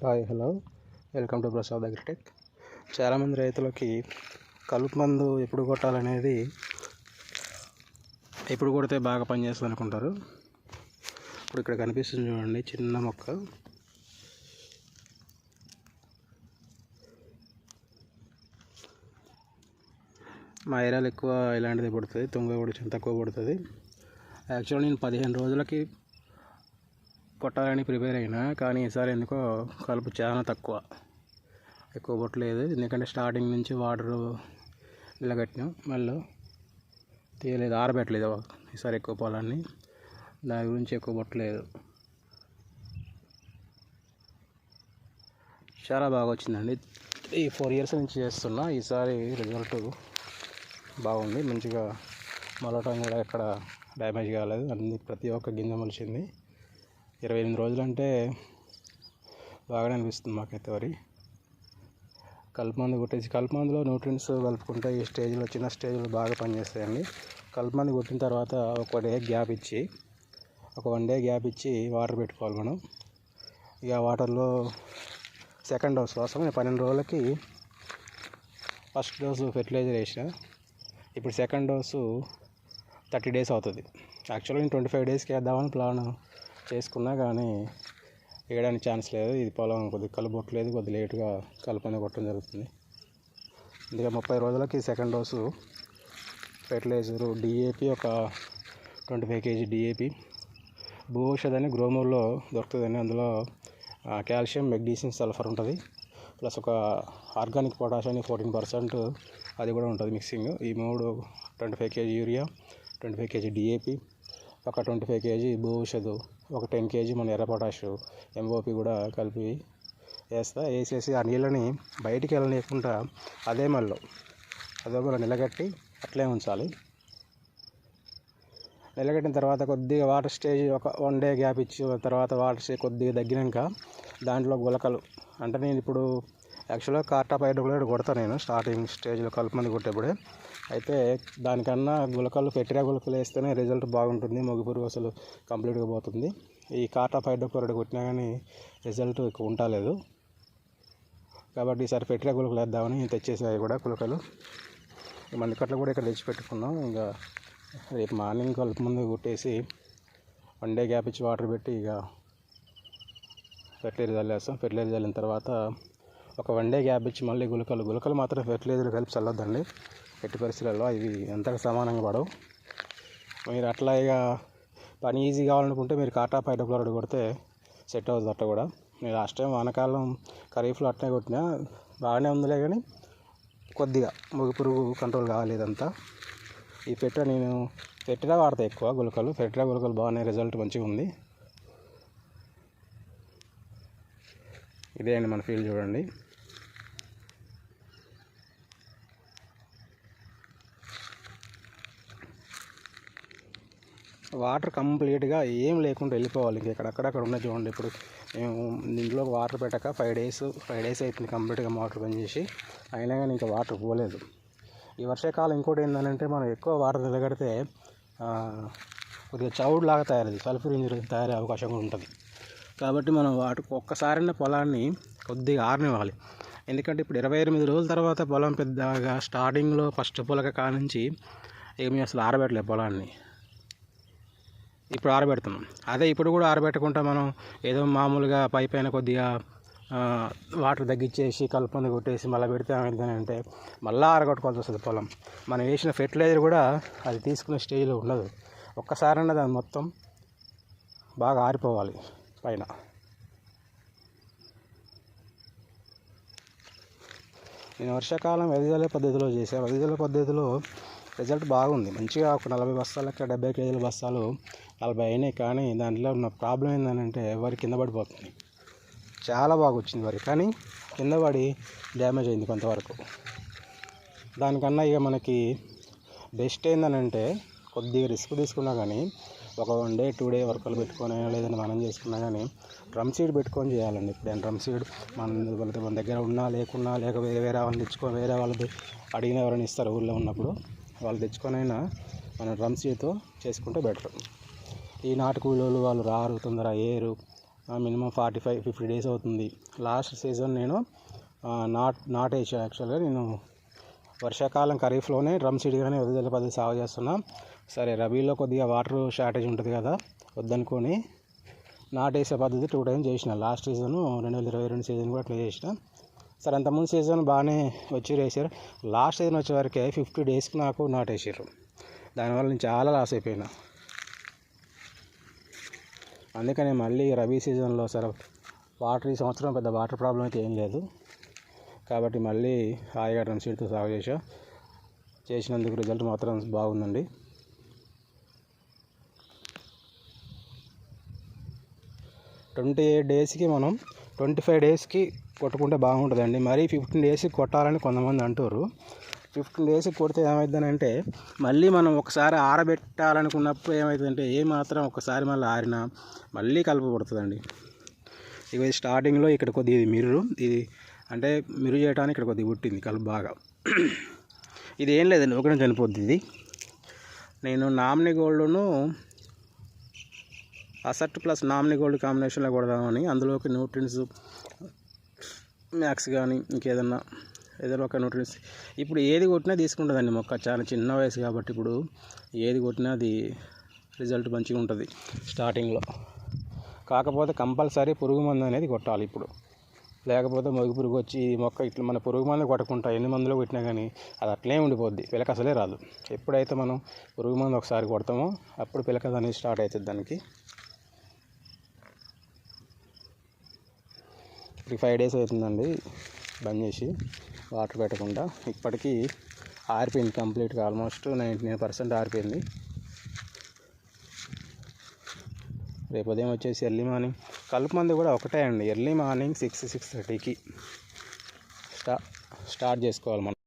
Hi hello welcome to Prasad agritech. చాలామంది రైతులకి కలుపు మందు ఎప్పుడు కొట్టాలనేది, ఎప్పుడు కొడితే బాగా పనిచేస్తుంది అనుకుంటారు. ఇప్పుడు ఇక్కడ కనిపిస్తుంది చూడండి, చిన్న మొక్క. మా ఏరియాలో ఎక్కువ ఇలాంటిది పడుతుంది, తుంగ కూడా చాలా తక్కువ పడుతుంది. యాక్చువల్లీ నేను 15 రోజులకి కొట్టాలని ప్రిపేర్ అయినా, కానీ ఈసారి ఎందుకో కలుపు చాలా ఎక్కువ కొట్టలేదు. ఎందుకంటే స్టార్టింగ్ నుంచి వాటరు నిలగట్టినాం, మళ్ళీ తీయలేదు, ఆరబెట్టలేదు ఈసారి ఎక్కువ పొలాన్ని. దాని గురించి ఎక్కువ కొట్టలేదు. చాలా బాగా వచ్చిందండి. ఈ 4 years నుంచి చేస్తున్నా. ఈసారి రిజల్ట్ బాగుంది, మంచిగా మొలటం కూడా ఎక్కడ డ్యామేజ్ కాలేదు. ప్రతి ఒక్క గింజ మొలిచింది. 28 రోజులు అంటే బాగానే అనిపిస్తుంది మాకైతే. వరి కలుపు మందు కొట్టేసి, కలుపు మందులో న్యూట్రియంట్స్ కలుపుకుంటే ఈ స్టేజ్లో, చిన్న స్టేజ్లో బాగా పనిచేస్తాయండి. కలుపు మందు కొట్టిన తర్వాత ఒక 1 day గ్యాప్ ఇచ్చి వాటర్ పెట్టుకోవాలి మనం. ఇక వాటర్లో సెకండ్ డోస్ కోసం 12 రోజులకి ఫస్ట్ డోసు ఫెర్టిలైజర్ వేసిన. ఇప్పుడు సెకండ్ డోసు 30 days అవుతుంది. యాక్చువల్గా నేను 25 daysకి వేద్దామని ప్లాన్ చేసుకున్నా, కానీ వేయడానికి ఛాన్స్ లేదు. ఇది పొలం కొద్దిగా కలుపొట్టలేదు, కొద్దిగా లేటుగా కలుపుని కొట్టడం జరుగుతుంది. ఇంకా 30 రోజులకి సెకండ్ డోసు ఫెర్టిలైజరు డిఏపి, ఒక 25 kg డిఏపి. భూషద్ అని గ్రోమోర్లో దొరుకుతుందని, అందులో కాల్షియం, మెగ్నీషియం, సల్ఫర్ ఉంటుంది. ప్లస్ ఒక ఆర్గానిక్ పొటాష్ అని 14% అది కూడా ఉంటుంది మిక్సింగ్. ఈ 25 kg యూరియా, 25 kg డిఏపి, ఒక 25 kg భూషద్, ఒక 10 kg మన ఎర్ర పొటాష్ ఎంఓపి కూడా కలిపి వేసేసి ఆ నీళ్ళని బయటికి వెళ్ళనీయకుండా అదే కూడా నిలగట్టి అట్లే ఉంచాలి. నిలగట్టిన తర్వాత కొద్దిగా వాటర్ స్టేజ్ ఒక 1 day గ్యాప్ ఇచ్చి, తర్వాత వాటర్ స్టేజ్ కొద్దిగా తగ్గినాక దాంట్లో గులకలు, అంటే నేను ఇప్పుడు యాక్చువల్గా కార్టాప్ హైడ్రోక్లోరైడ్ కొడతాను నేను స్టార్టింగ్ స్టేజ్లో కలుపు మంది కొట్టేప్పుడే. అయితే దానికన్నా గులకలు, ఫెర్టిరా గులకలు వేస్తేనే రిజల్ట్ బాగుంటుంది. మొగిపురుగు అసలు కంప్లీట్గా పోతుంది. ఈ కార్టాప్ హైడ్రోక్లోరైడ్ కొట్టినా కానీ రిజల్ట్ ఎక్కువ ఉండలేదు. కాబట్టి ఈసారి ఫెర్టిరా గులకలు వేద్దామని తెచ్చేసాయి కూడా గులకలు. మందికట్లు కూడా ఇక్కడ తెచ్చి పెట్టుకున్నాం. ఇంకా రేపు మార్నింగ్ కలుపు ముందు కొట్టేసి 1 day గ్యాప్ ఇచ్చి వాటర్ పెట్టి ఇక ఫెర్టిలైజర్ చల్లేస్తాం. ఫెర్టిలైజర్ చల్లిన తర్వాత ఒక 1 day గ్యాప్ ఇచ్చి మళ్ళీ గులకలు మాత్రం ఫెర్టిలైజర్ కలిపి చల్లొద్దండి ఎట్టి పరిస్థితులలో. ఇవి ఎంతగా సమానంగా పడవు. మీరు అట్లా ఇక పని ఈజీ కావాలనుకుంటే మీరు కార్టాప్ హైడ్రోక్లోరైడ్ కొడితే సెట్ అవుతుంది. అట్లా కూడా నేను లాస్ట్ టైం వానకాలం ఖరీఫ్లో అట్లనే కొట్టినా, బాగానే ఉందిలే, కానీ కొద్దిగా మొగిపురుగు కంట్రోల్ కాలేదంతా. ఈ నేను ఫెర్టిరా వాడతా ఎక్కువ గులకలు. ఫెర్టిరా గులకలు బాగానే రిజల్ట్ మంచిగా ఉంది. ఇదే అండి మన ఫీల్డ్ చూడండి. వాటర్ కంప్లీట్గా ఏం లేకుండా వెళ్ళిపోవాలి. ఇంకా అక్కడక్కడ ఉన్నది చూడండి. ఇప్పుడు మేము ఇంట్లో వాటర్ పెట్టక 5 days అవుతుంది కంప్లీట్గా మోటార్ బంద్ చేసి, అయినా కానీ ఇంకా వాటర్ పోలేదు. ఈ వర్షాకాలం ఇంకోటి ఏంటంటే, మనం ఎక్కువ వాటర్ నిలగడితే కొద్దిగా చౌడ్ లాగా తయారవుతుంది, సల్ఫర్ ఇంజన్ తయారయ్యే అవకాశం కూడా ఉంటుంది. కాబట్టి మనం వాటికి ఒక్కసారైనా పొలాన్ని కొద్దిగా ఆరనివ్వాలి. ఎందుకంటే ఇప్పుడు 28 రోజుల తర్వాత పొలం పెద్దగా స్టార్టింగ్లో ఫస్ట్ పొలక కానుంచి ఏమీ అసలు ఆరబెట్టలేదు పొలాన్ని. ఇప్పుడు ఆరబెడుతున్నాం. అదే ఇప్పుడు కూడా ఆరబెట్టకుండా మనం ఏదో మామూలుగా పైన కొద్దిగా వాటర్ తగ్గించేసి కలుపుని కొట్టేసి మళ్ళీ పెడితే అంటే మళ్ళీ ఆరగొట్టుకోవాల్సి వస్తుంది పొలం. మనం వేసిన ఫెర్టిలైజర్ కూడా అది తీసుకునే స్టేజ్లో ఉండదు. ఒక్కసారైనా దాన్ని మొత్తం బాగా ఆరిపోవాలి పైన. నేను వర్షాకాలం వెదజల్లే పద్ధతిలో చేశాను. వెదజల్లే పద్ధతిలో రిజల్ట్ బాగుంది. మంచిగా ఒక 40 బస్తాలకి 70 kg బస్తాలు 40 అయినాయి. కానీ దాంట్లో ఉన్న ప్రాబ్లం ఏంటంటే వరి కింద పడిపోతుంది. చాలా బాగా వచ్చింది వరి, కానీ కింద పడి డ్యామేజ్ అయింది కొంతవరకు. దానికన్నా ఇక మనకి బెస్ట్ ఏంటంటే కొద్దిగా రిస్క్ తీసుకున్నా కానీ ఒక 1 day 2 day వర్కలు పెట్టుకొని, లేదంటే మనం చేసుకున్నా కానీ డ్రమ్ సీడ్ పెట్టుకొని చేయాలండి. ఇప్పుడు డ్రమ్ సీడ్ మన దగ్గర ఉన్నా లేకున్నా, లేక వేరే వాళ్ళని తెచ్చుకొని, వేరే వాళ్ళది అడిగిన ఎవరైనా ఇస్తారు ఊళ్ళో ఉన్నప్పుడు, వాళ్ళు తెచ్చుకొనైనా మనం డ్రమ్ సీడ్తో చేసుకుంటే బెటర్. ఈ నాటు కూలీలు వాళ్ళు రారు, తొందర ఏరు, మినిమం 45-50 డేస్ అవుతుంది. లాస్ట్ సీజన్ నేను నాటేసా. యాక్చువల్గా నేను వర్షాకాలం ఖరీఫ్లోనే డ్రమ్ సీడ్గానే వదిలే పద్ధతి సాగు చేస్తున్నా. సరే రబీలో కొద్దిగా వాటర్ షార్టేజ్ ఉంటుంది కదా వద్దనుకొని నాటేసే పద్ధతి 2 టైమ్స్ చేసిన. లాస్ట్ సీజను 2022 సీజన్ కూడా అట్లా చేసిన. సరే అంతకుముందు సీజన్ బాగానే వేసారు. లాస్ట్ సీజన్ వచ్చేవరకే 50 డేస్కి నాకు నాటేసారు. దానివల్ల నేను చాలా లాస్ అయిపోయినా. అందుకని మళ్ళీ రబీ సీజన్లో సరే వాటర్ ఈ సంవత్సరం పెద్ద వాటర్ ప్రాబ్లం అయితే ఏం లేదు కాబట్టి మళ్ళీ హాయిగా డ్రమ్ సీడ్తో సాగు చేసినందుకు రిజల్ట్ మాత్రం బాగుందండి. ట్వంటీ 28 డేస్కి మనం 25 డేస్కి కొట్టుకుంటే బాగుంటుందండి. మరీ 15 డేస్కి కొట్టాలని కొంతమంది అంటారు. 15 డేస్కి కొడితే ఏమవుతుందంటే మళ్ళీ మనం ఒకసారి ఆరబెట్టాలనుకున్నప్పుడు ఏమవుతుందంటే ఏమాత్రం ఒకసారి మళ్ళీ ఆరినా మళ్ళీ కలుపు పడుతుందండి. ఇక స్టార్టింగ్లో ఇక్కడ కొద్దిగా ఇది అంటే మిరు చేయడానికి ఇక్కడ కొద్దిగా పుట్టింది కలుపు బాగా. ఇది ఏం లేదండి, ఒకటే చనిపోద్ది. ఇది నేను నామినీ గోల్డ్ను అసర్ట్ ప్లస్ నామినీ గోల్డ్ కాంబినేషన్లో కొడదామని అందులోకి న్యూట్రియంట్స్ మ్యాక్స్ కానీ ఇంకేదన్నా ఏదైనా ఒక న్యూట్రియంట్స్ ఇప్పుడు ఏది కొట్టినా తీసుకుంటుందండి మొక్క. చాలా చిన్న వయసు కాబట్టి ఇప్పుడు ఏది కొట్టినా అది రిజల్ట్ మంచిగా ఉంటుంది స్టార్టింగ్లో. కాకపోతే కంపల్సరీ పురుగు మందు అనేది కొట్టాలి ఇప్పుడు, లేకపోతే మొగి పురుగు వచ్చి మొక్క ఇట్లా మన పురుగు మందు కొట్టకుండా ఎన్ని మందులు కొట్టినా కానీ అది అట్లే ఉండిపోద్ది, పిలక అసలే రాదు. ఎప్పుడైతే మనం పురుగు మందు ఒకసారి కొడతామో అప్పుడు పిలక అనేది స్టార్ట్ అవుతుంది దానికి. ఇప్పుడు 5 డేస్ అవుతుందండి బంద్ చేసి వాటర్ పెట్టకుండా. ఇప్పటికీ ఆరిపోయింది కంప్లీట్గా, ఆల్మోస్ట్ 99% ఆరిపోయింది. రేపు ఉదయం వచ్చేసి ఎర్లీ మార్నింగ్ కలుపు మందు కూడా ఒకటే అండి. ఎర్లీ మార్నింగ్ 6-6:30కి స్టార్ట్ చేసుకోవాలి మనం.